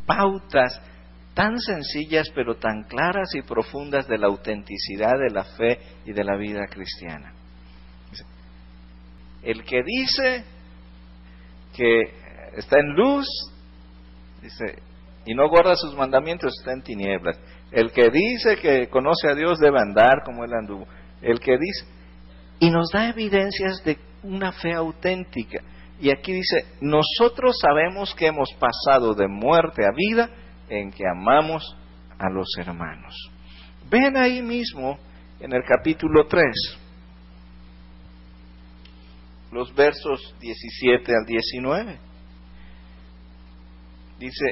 pautas tan sencillas pero tan claras y profundas de la autenticidad de la fe y de la vida cristiana. El que dice que está en luz, dice, y no guarda sus mandamientos, está en tinieblas. El que dice que conoce a Dios debe andar como Él anduvo. El que dice, y nos da evidencias de una fe auténtica. Y aquí dice, nosotros sabemos que hemos pasado de muerte a vida en que amamos a los hermanos. Ven ahí mismo en el capítulo 3, los versos 17 al 19. Dice,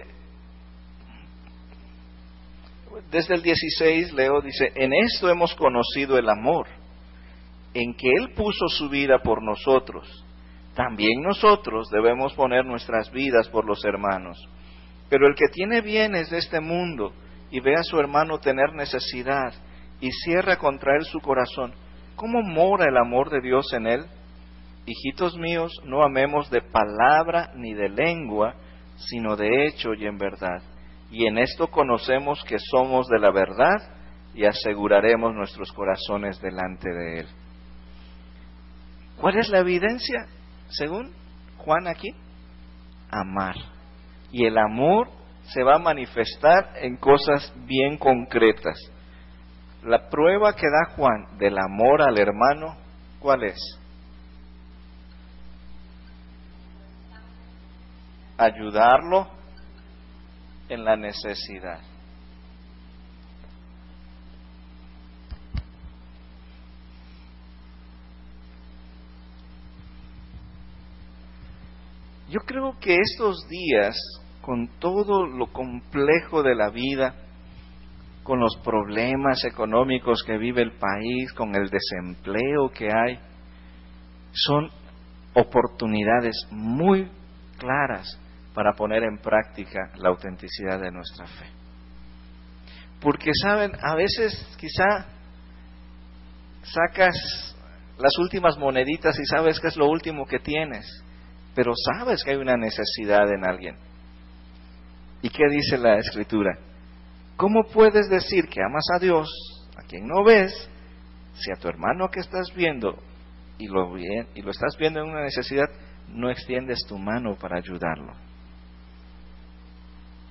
desde el 16 leo, dice, en esto hemos conocido el amor, en que Él puso su vida por nosotros. También nosotros debemos poner nuestras vidas por los hermanos. Pero el que tiene bienes de este mundo y ve a su hermano tener necesidad y cierra contra él su corazón, ¿cómo mora el amor de Dios en él? Hijitos míos, no amemos de palabra ni de lengua, sino de hecho y en verdad. Y en esto conocemos que somos de la verdad y aseguraremos nuestros corazones delante de Él. ¿Cuál es la evidencia, según Juan aquí? Amar. Y el amor se va a manifestar en cosas bien concretas. La prueba que da Juan del amor al hermano, ¿cuál es? Ayudarlo en la necesidad. Yo creo que estos días, con todo lo complejo de la vida, con los problemas económicos que vive el país, con el desempleo que hay, son oportunidades muy claras para poner en práctica la autenticidad de nuestra fe. Porque, ¿saben? A veces quizá sacas las últimas moneditas y sabes que es lo último que tienes, pero sabes que hay una necesidad en alguien. ¿Y qué dice la Escritura? ¿Cómo puedes decir que amas a Dios, a quien no ves, si a tu hermano que estás viendo y lo estás viendo en una necesidad, no extiendes tu mano para ayudarlo?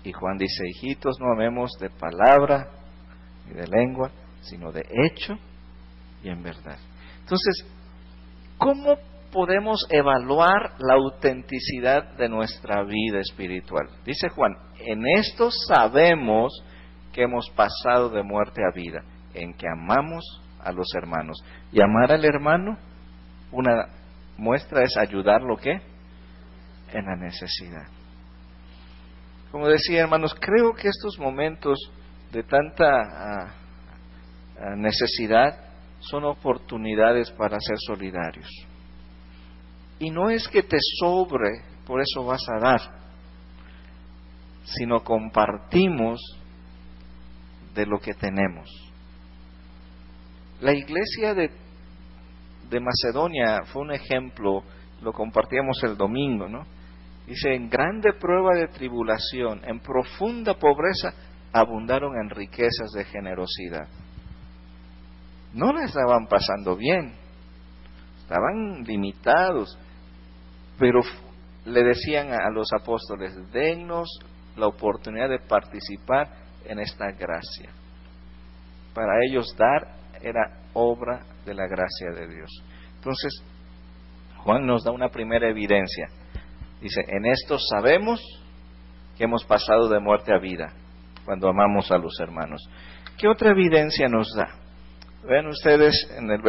Y Juan dice, hijitos, no amemos de palabra ni de lengua, sino de hecho y en verdad. Entonces, ¿cómo podemos evaluar la autenticidad de nuestra vida espiritual? Dice Juan, en esto sabemos que hemos pasado de muerte a vida, en que amamos a los hermanos. Y amar al hermano, una muestra es ayudarlo, ¿qué? En la necesidad. Como decía, hermanos, creo que estos momentos de tanta necesidad son oportunidades para ser solidarios. Y no es que te sobre, por eso vas a dar, sino compartimos de lo que tenemos. La iglesia de Macedonia fue un ejemplo, lo compartíamos el domingo, ¿no? Dice, en grande prueba de tribulación, en profunda pobreza, abundaron en riquezas de generosidad. No la estaban pasando bien, estaban limitados, pero le decían a los apóstoles, dennos la oportunidad de participar en esta gracia. Para ellos dar era obra de la gracia de Dios. Entonces, Juan nos da una primera evidencia. Dice, en esto sabemos que hemos pasado de muerte a vida, cuando amamos a los hermanos. ¿Qué otra evidencia nos da? Vean ustedes en el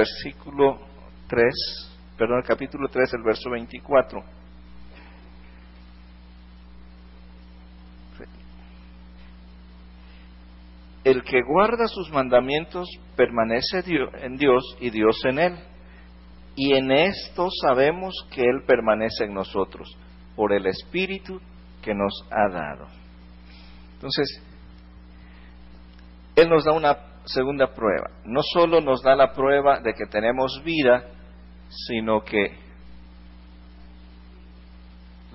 capítulo 3, el verso 24. El que guarda sus mandamientos permanece en Dios y Dios en él. Y en esto sabemos que Él permanece en nosotros, por el Espíritu que nos ha dado. Entonces, Él nos da una segunda prueba. No solo nos da la prueba de que tenemos vida, sino que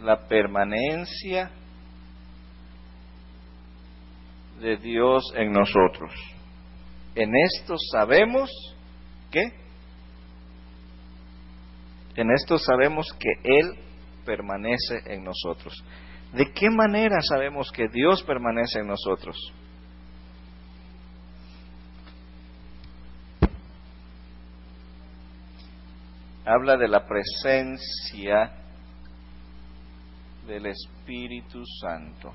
la permanencia de Dios en nosotros. En esto sabemos que Él permanece en nosotros. ¿De qué manera sabemos que Dios permanece en nosotros? Habla de la presencia del Espíritu Santo.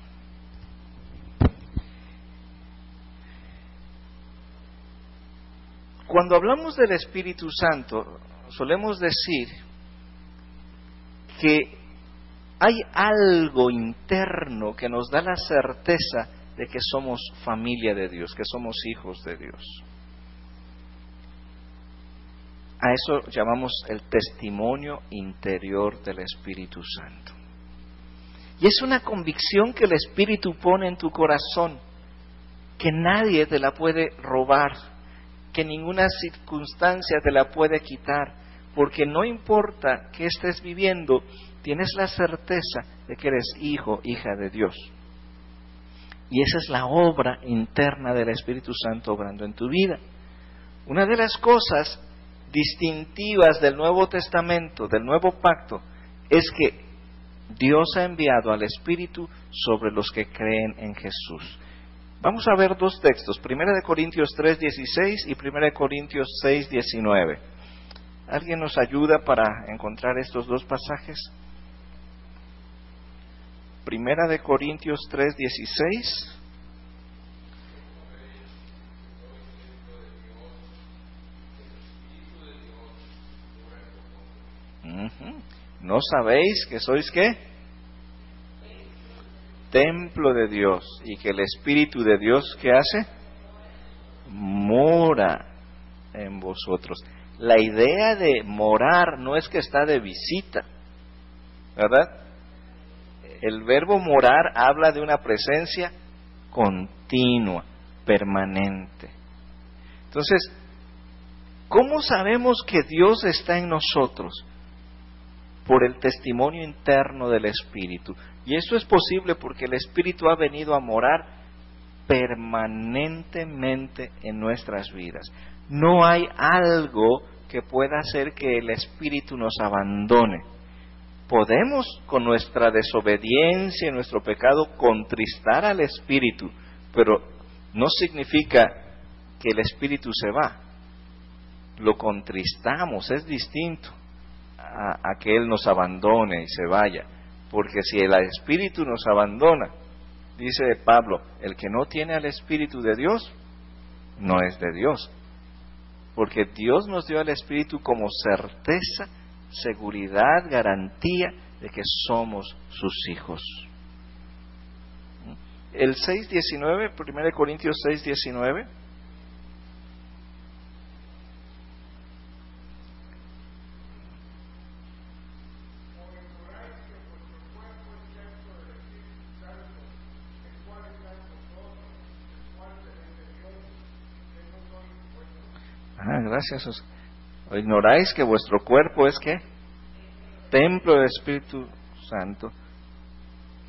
Cuando hablamos del Espíritu Santo, solemos decir que hay algo interno que nos da la certeza de que somos familia de Dios, que somos hijos de Dios. A eso llamamos el testimonio interior del Espíritu Santo. Y es una convicción que el Espíritu pone en tu corazón, que nadie te la puede robar, que ninguna circunstancia te la puede quitar, porque no importa qué estés viviendo, tienes la certeza de que eres hijo, hija de Dios. Y esa es la obra interna del Espíritu Santo obrando en tu vida. Una de las cosas distintivas del Nuevo Testamento, del Nuevo Pacto, es que Dios ha enviado al Espíritu sobre los que creen en Jesús. Vamos a ver dos textos, 1 Corintios 3:16 y 1 Corintios 6:19. ¿Alguien nos ayuda para encontrar estos dos pasajes? 1 Corintios 3:16. ¿No sabéis que sois qué? Templo de Dios, y que el Espíritu de Dios, ¿qué hace? Mora en vosotros. La idea de morar no es que está de visita, ¿verdad? El verbo morar habla de una presencia continua, permanente. Entonces, ¿cómo sabemos que Dios está en nosotros? Por el testimonio interno del Espíritu. Y eso es posible porque el Espíritu ha venido a morar permanentemente en nuestras vidas. No hay algo que pueda hacer que el Espíritu nos abandone. Podemos, con nuestra desobediencia y nuestro pecado, contristar al Espíritu, pero no significa que el Espíritu se va. Lo contristamos, es distinto a que Él nos abandone y se vaya, porque si el Espíritu nos abandona, dice Pablo, el que no tiene al Espíritu de Dios, no es de Dios, porque Dios nos dio al Espíritu como certeza, seguridad, garantía de que somos sus hijos. El 6:19, 1 Corintios 6:19. Gracias. ¿O ignoráis que vuestro cuerpo es qué? Templo del Espíritu Santo,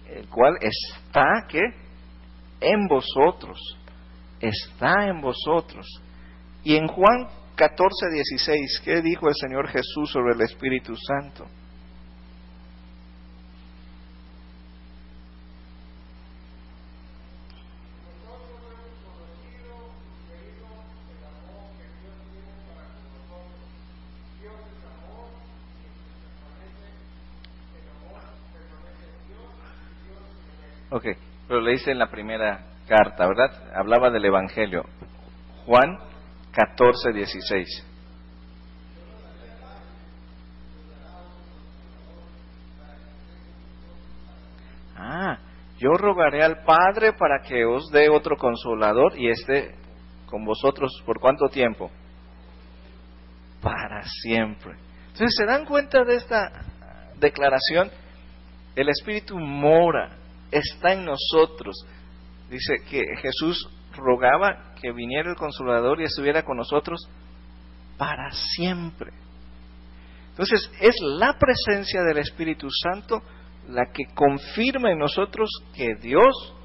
el cual está ¿qué? En vosotros. Está en vosotros. Y en Juan 14:16, ¿qué dijo el Señor Jesús sobre el Espíritu Santo? Ok, pero le dice en la primera carta, ¿verdad? Hablaba del Evangelio. Juan 14:16. Yo rogaré al Padre para que os dé otro consolador y esté con vosotros, ¿por cuánto tiempo? Para siempre. Entonces, ¿se dan cuenta de esta declaración? El Espíritu mora, está en nosotros. Dice que Jesús rogaba que viniera el Consolador y estuviera con nosotros para siempre. Entonces, es la presencia del Espíritu Santo la que confirma en nosotros que Dios